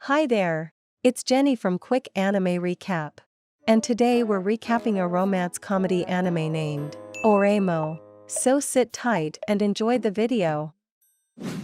Hi there! It's Jenny from Quick Anime Recap. And today we're recapping a romance comedy anime named Oremo. So sit tight and enjoy the video.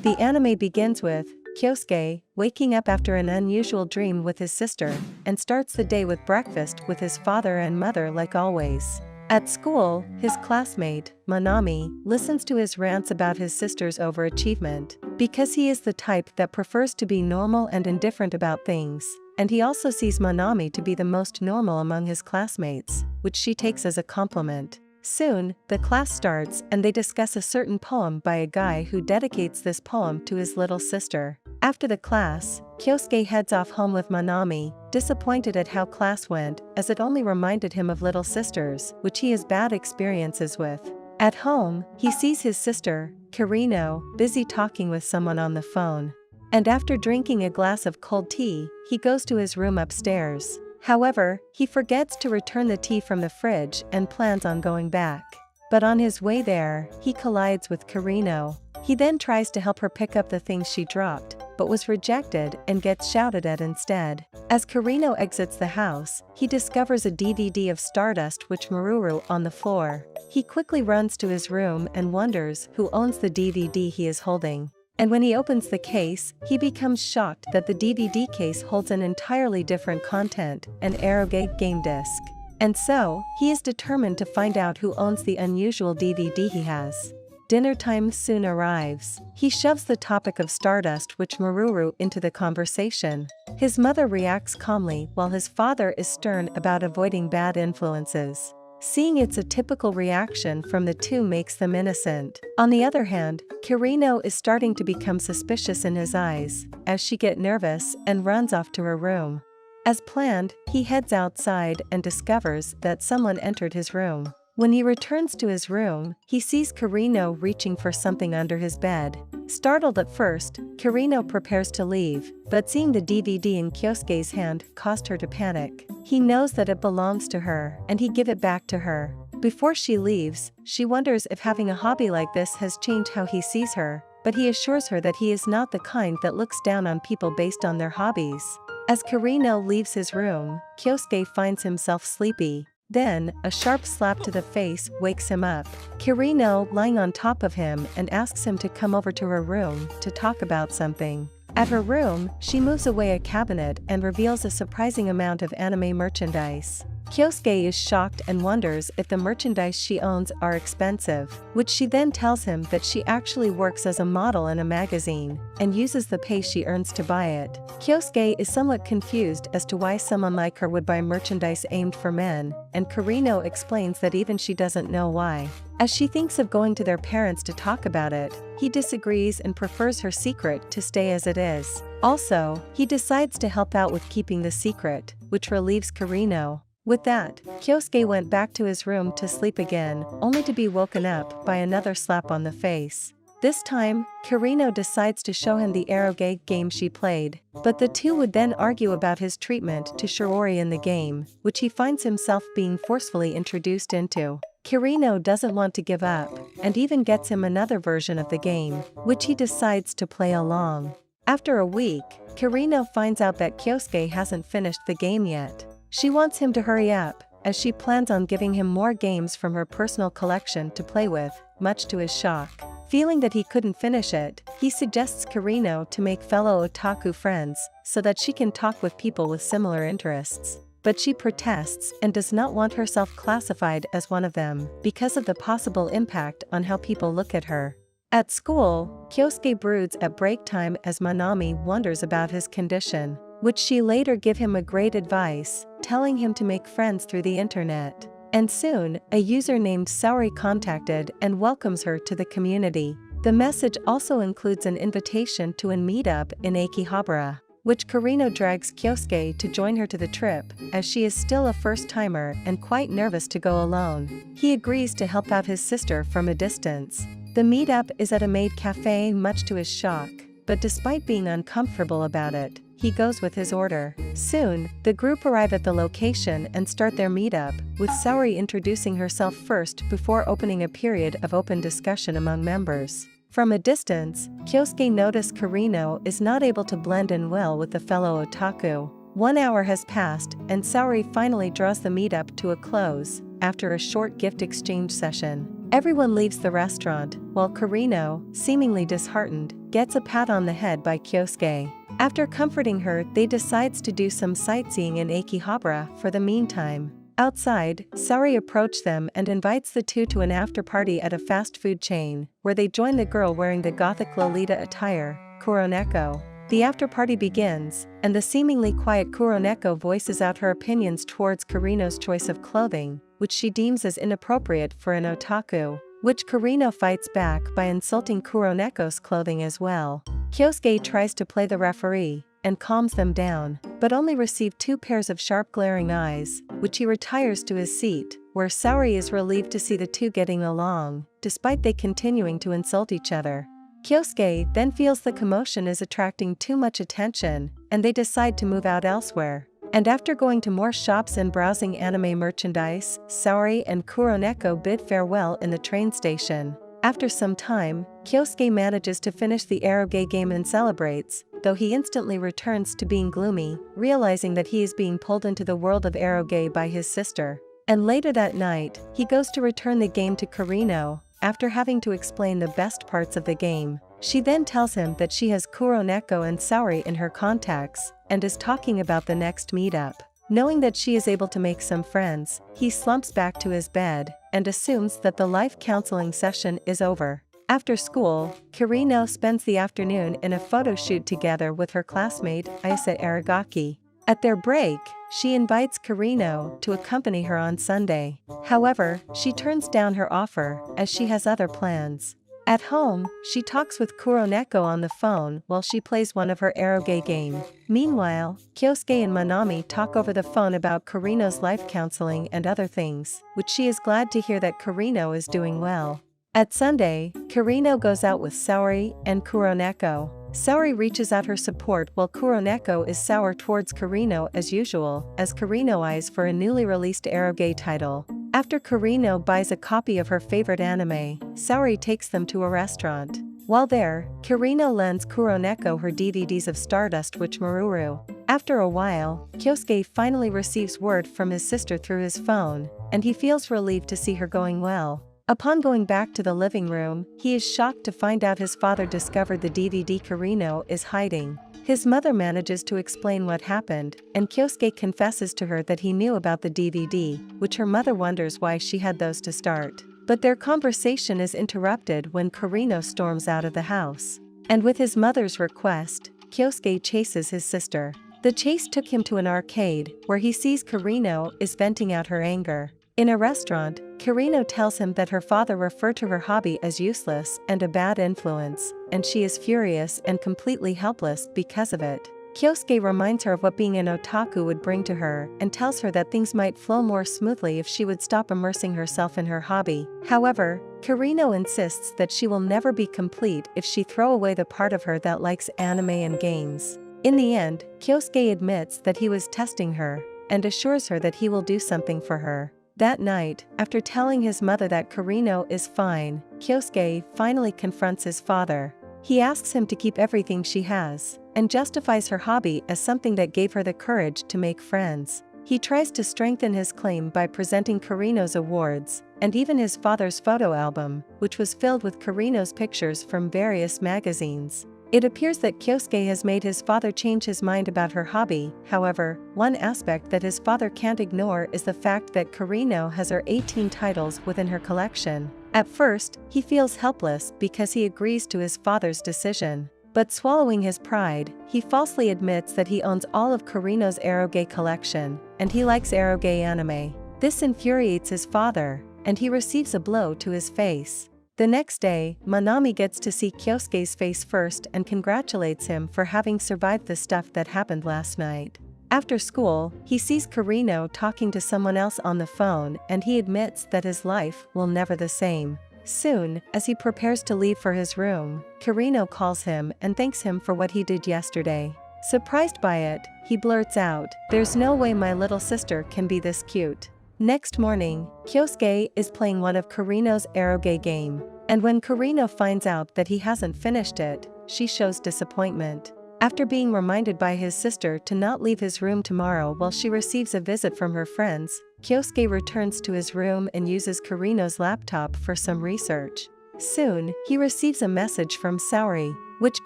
The anime begins with Kyosuke waking up after an unusual dream with his sister, and starts the day with breakfast with his father and mother like always. At school, his classmate, Manami, listens to his rants about his sister's overachievement, because he is the type that prefers to be normal and indifferent about things, and he also sees Manami to be the most normal among his classmates, which she takes as a compliment. Soon, the class starts and they discuss a certain poem by a guy who dedicates this poem to his little sister. After the class, Kyosuke heads off home with Manami, disappointed at how class went, as it only reminded him of little sisters, which he has bad experiences with. At home, he sees his sister, Kirino, busy talking with someone on the phone. And after drinking a glass of cold tea, he goes to his room upstairs. However, he forgets to return the tea from the fridge and plans on going back. But on his way there, he collides with Kirino. He then tries to help her pick up the things she dropped, but was rejected and gets shouted at instead. As Kirino exits the house, he discovers a DVD of Stardust which Maruru on the floor. He quickly runs to his room and wonders who owns the DVD he is holding. And when he opens the case, he becomes shocked that the DVD case holds an entirely different content, an eroge game disc. And so, he is determined to find out who owns the unusual DVD he has. Dinner time soon arrives. He shoves the topic of Stardust which Maruru into the conversation. His mother reacts calmly while his father is stern about avoiding bad influences. Seeing it's a typical reaction from the two makes them innocent. On the other hand, Kirino is starting to become suspicious in his eyes, as she gets nervous and runs off to her room. As planned, he heads outside and discovers that someone entered his room. When he returns to his room, he sees Kirino reaching for something under his bed. Startled at first, Kirino prepares to leave, but seeing the DVD in Kyosuke's hand caused her to panic. He knows that it belongs to her, and he gives it back to her. Before she leaves, she wonders if having a hobby like this has changed how he sees her, but he assures her that he is not the kind that looks down on people based on their hobbies. As Kirino leaves his room, Kyosuke finds himself sleepy. Then, a sharp slap to the face wakes him up. Kirino lying on top of him and asks him to come over to her room to talk about something. At her room, she moves away a cabinet and reveals a surprising amount of anime merchandise. Kyosuke is shocked and wonders if the merchandise she owns are expensive, which she then tells him that she actually works as a model in a magazine, and uses the pay she earns to buy it. Kyosuke is somewhat confused as to why someone like her would buy merchandise aimed for men, and Kirino explains that even she doesn't know why. As she thinks of going to their parents to talk about it, he disagrees and prefers her secret to stay as it is. Also, he decides to help out with keeping the secret, which relieves Kirino. With that, Kyosuke went back to his room to sleep again, only to be woken up by another slap on the face. This time, Kirino decides to show him the eroge game she played, but the two would then argue about his treatment to Shiori in the game, which he finds himself being forcefully introduced into. Kirino doesn't want to give up, and even gets him another version of the game, which he decides to play along. After a week, Kirino finds out that Kyosuke hasn't finished the game yet. She wants him to hurry up, as she plans on giving him more games from her personal collection to play with, much to his shock. Feeling that he couldn't finish it, he suggests Kirino to make fellow otaku friends, so that she can talk with people with similar interests. But she protests and does not want herself classified as one of them, because of the possible impact on how people look at her. At school, Kyosuke broods at break time as Manami wonders about his condition, which she later give him a great advice, telling him to make friends through the internet. And soon, a user named Saori contacted and welcomes her to the community. The message also includes an invitation to a meetup in Akihabara, which Kirino drags Kyosuke to join her to the trip, as she is still a first-timer and quite nervous to go alone. He agrees to help out his sister from a distance. The meetup is at a maid cafe much to his shock, but despite being uncomfortable about it, he goes with his order. Soon, the group arrive at the location and start their meetup, with Saori introducing herself first before opening a period of open discussion among members. From a distance, Kyosuke noticed Kurino is not able to blend in well with the fellow otaku. 1 hour has passed, and Saori finally draws the meetup to a close, after a short gift exchange session. Everyone leaves the restaurant, while Kurino, seemingly disheartened, gets a pat on the head by Kyosuke. After comforting her, they decides to do some sightseeing in Akihabara for the meantime. Outside, Saori approached them and invites the two to an after-party at a fast food chain, where they join the girl wearing the gothic Lolita attire, Kuroneko. The after-party begins, and the seemingly quiet Kuroneko voices out her opinions towards Kurino's choice of clothing, which she deems as inappropriate for an otaku, which Kurino fights back by insulting Kuroneko's clothing as well. Kyosuke tries to play the referee, and calms them down, but only receive 2 pairs of sharp glaring eyes, which he retires to his seat, where Saori is relieved to see the two getting along, despite they continuing to insult each other. Kyosuke then feels the commotion is attracting too much attention, and they decide to move out elsewhere. And after going to more shops and browsing anime merchandise, Saori and Kuroneko bid farewell in the train station. After some time, Kyosuke manages to finish the eroge game and celebrates, though he instantly returns to being gloomy, realizing that he is being pulled into the world of eroge by his sister. And later that night, he goes to return the game to Kurino, after having to explain the best parts of the game. She then tells him that she has Kuroneko and Saori in her contacts, and is talking about the next meetup. Knowing that she is able to make some friends, he slumps back to his bed, and assumes that the life counseling session is over. After school, Kurino spends the afternoon in a photo shoot together with her classmate, Ayase Aragaki. At their break, she invites Kurino to accompany her on Sunday. However, she turns down her offer, as she has other plans. At home, she talks with Kuroneko on the phone while she plays one of her eroge game. Meanwhile, Kyosuke and Manami talk over the phone about Kurino's life counseling and other things, which she is glad to hear that Kurino is doing well. At Sunday, Kurino goes out with Saori and Kuroneko. Saori reaches out her support while Kuroneko is sour towards Kurino as usual, as Kurino eyes for a newly released eroge title. After Kurino buys a copy of her favorite anime, Saori takes them to a restaurant. While there, Kurino lends Kuroneko her DVDs of Stardust Witch Maruru. After a while, Kyosuke finally receives word from his sister through his phone, and he feels relieved to see her going well. Upon going back to the living room, he is shocked to find out his father discovered the DVD Kurino is hiding. His mother manages to explain what happened, and Kyosuke confesses to her that he knew about the DVD, which her mother wonders why she had those to start. But their conversation is interrupted when Kurino storms out of the house. And with his mother's request, Kyosuke chases his sister. The chase took him to an arcade, where he sees Kurino is venting out her anger. In a restaurant, Kurino tells him that her father referred to her hobby as useless and a bad influence, and she is furious and completely helpless because of it. Kyosuke reminds her of what being an otaku would bring to her and tells her that things might flow more smoothly if she would stop immersing herself in her hobby. However, Kurino insists that she will never be complete if she throw away the part of her that likes anime and games. In the end, Kyosuke admits that he was testing her, and assures her that he will do something for her. That night, after telling his mother that Kurino is fine, Kyosuke finally confronts his father. He asks him to keep everything she has, and justifies her hobby as something that gave her the courage to make friends. He tries to strengthen his claim by presenting Kurino's awards, and even his father's photo album, which was filled with Kurino's pictures from various magazines. It appears that Kyosuke has made his father change his mind about her hobby. However, one aspect that his father can't ignore is the fact that Kurino has her 18 titles within her collection. At first, he feels helpless because he agrees to his father's decision. But swallowing his pride, he falsely admits that he owns all of Kurino's eroge collection, and he likes eroge anime. This infuriates his father, and he receives a blow to his face. The next day, Manami gets to see Kyosuke's face first and congratulates him for having survived the stuff that happened last night. After school, he sees Kurino talking to someone else on the phone, and he admits that his life will never the same. Soon, as he prepares to leave for his room, Kurino calls him and thanks him for what he did yesterday. Surprised by it, he blurts out, "There's no way my little sister can be this cute." Next morning, Kyosuke is playing one of Kurino's eroge game. And when Karino finds out that he hasn't finished it, she shows disappointment. After being reminded by his sister to not leave his room tomorrow while she receives a visit from her friends, Kyosuke returns to his room and uses Karino's laptop for some research. Soon, he receives a message from Saori, which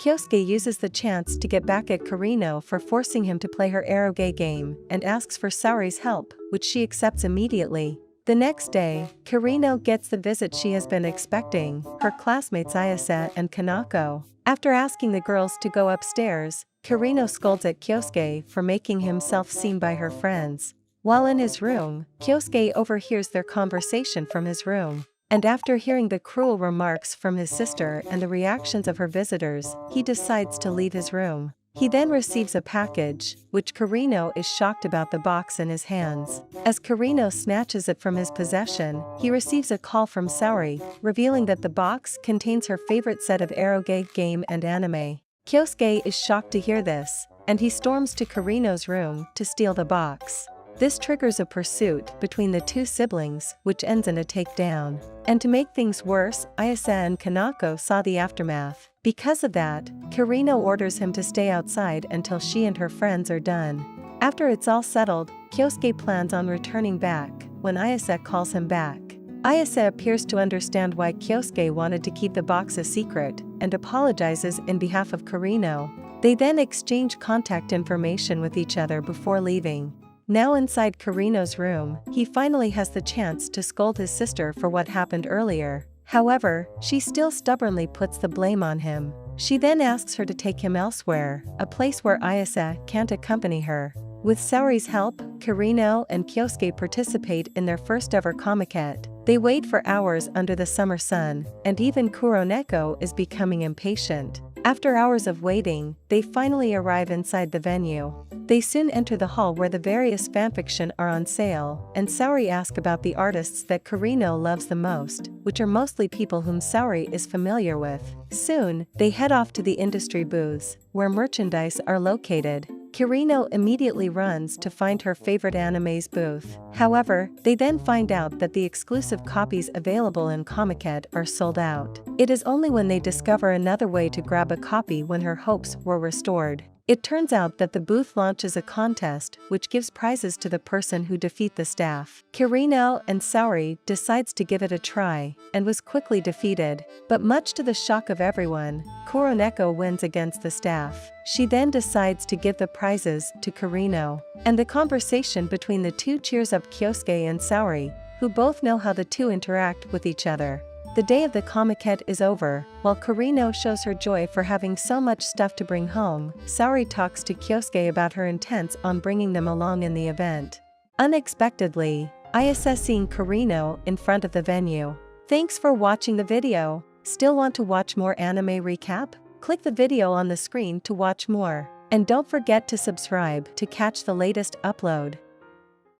Kyosuke uses the chance to get back at Karino for forcing him to play her eroge game, and asks for Saori's help, which she accepts immediately. The next day, Karino gets the visit she has been expecting, her classmates Ayase and Kanako. After asking the girls to go upstairs, Karino scolds at Kyosuke for making himself seen by her friends. While in his room, Kyosuke overhears their conversation from his room. And after hearing the cruel remarks from his sister and the reactions of her visitors, he decides to leave his room. He then receives a package, which Karino is shocked about the box in his hands. As Karino snatches it from his possession, he receives a call from Saori, revealing that the box contains her favorite set of eroge game and anime. Kyosuke is shocked to hear this, and he storms to Karino's room to steal the box. This triggers a pursuit between the two siblings, which ends in a takedown. And to make things worse, Ayase and Kanako saw the aftermath. Because of that, Karino orders him to stay outside until she and her friends are done. After it's all settled, Kyosuke plans on returning back, when Ayase calls him back. Ayase appears to understand why Kyosuke wanted to keep the box a secret, and apologizes in behalf of Karino. They then exchange contact information with each other before leaving. Now inside Karino's room, he finally has the chance to scold his sister for what happened earlier. However, she still stubbornly puts the blame on him. She then asks her to take him elsewhere, a place where Ayase can't accompany her. With Saori's help, Karino and Kyosuke participate in their first ever comiket. They wait for hours under the summer sun, and even Kuroneko is becoming impatient. After hours of waiting, they finally arrive inside the venue. They soon enter the hall where the various fanfiction are on sale, and Saori asks about the artists that Karino loves the most, which are mostly people whom Saori is familiar with. Soon, they head off to the industry booths, where merchandise are located. Karino immediately runs to find her favorite anime's booth. However, they then find out that the exclusive copies available in Comiket are sold out. It is only when they discover another way to grab a copy when her hopes were restored. It turns out that the booth launches a contest which gives prizes to the person who defeat the staff. Karino and Saori decides to give it a try, and was quickly defeated. But much to the shock of everyone, Kuroneko wins against the staff. She then decides to give the prizes to Karino. And the conversation between the two cheers up Kyosuke and Saori, who both know how the two interact with each other. The day of the comiket is over. While Karino shows her joy for having so much stuff to bring home, Saori talks to Kyosuke about her intents on bringing them along in the event. Unexpectedly, Ayase seeing Karino in front of the venue. Thanks for watching the video. Still want to watch more anime recap? Click the video on the screen to watch more. And don't forget to subscribe to catch the latest upload.